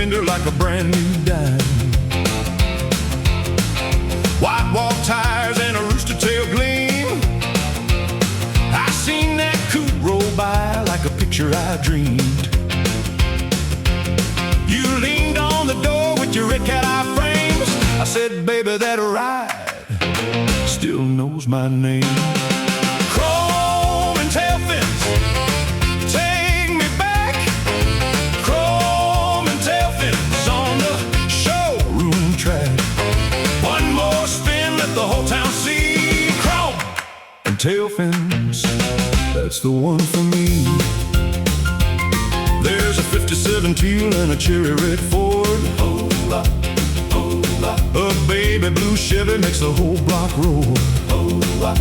finger like a brand new dime. White wall tires and a rooster tail gleam. I seen that coupe roll by like a picture I dreamed. You leaned on the door with your red cat eye frames. I said, baby, that ride still knows my name. Chrome and tail fins, take me back. Chrome and tail fins on the showroom track. One more spin, let the whole town see. Chrome and tail fins, that's the one for me. There's a 57 teal and a cherry red Ford. Hola, hola. A baby blue Chevy makes the whole block roll. Hola,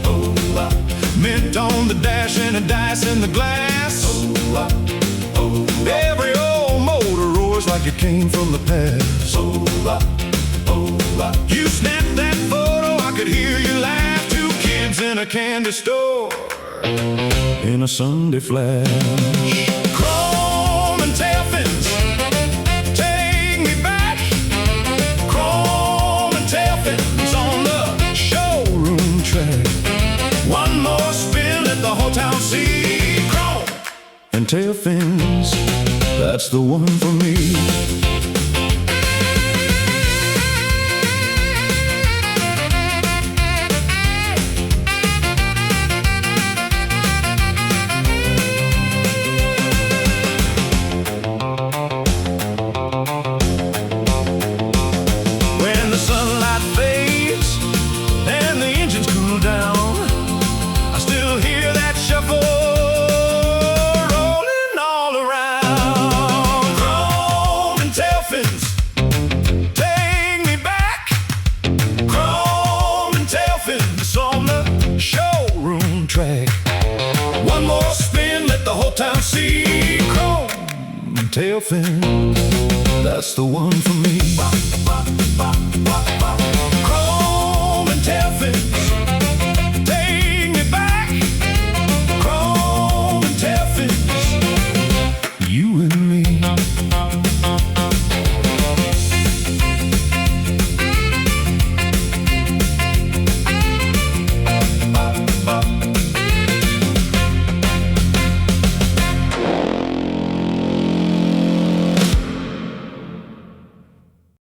hola. Mint on the dash and a dice in the glass. Hola, hola. Every old motor roars like it came from the past. Hola, hola. You snapped that photo, I could hear you laugh. Two kids in a candy store in a Sunday flash. Chrome and tail fins, take me back. Chrome and tail fins on the showroom track. One more spin, let the whole town see. Chrome and tail fins, that's the one for me. One more spin, let the whole town see. Chrome and tail fins, that's the one for me.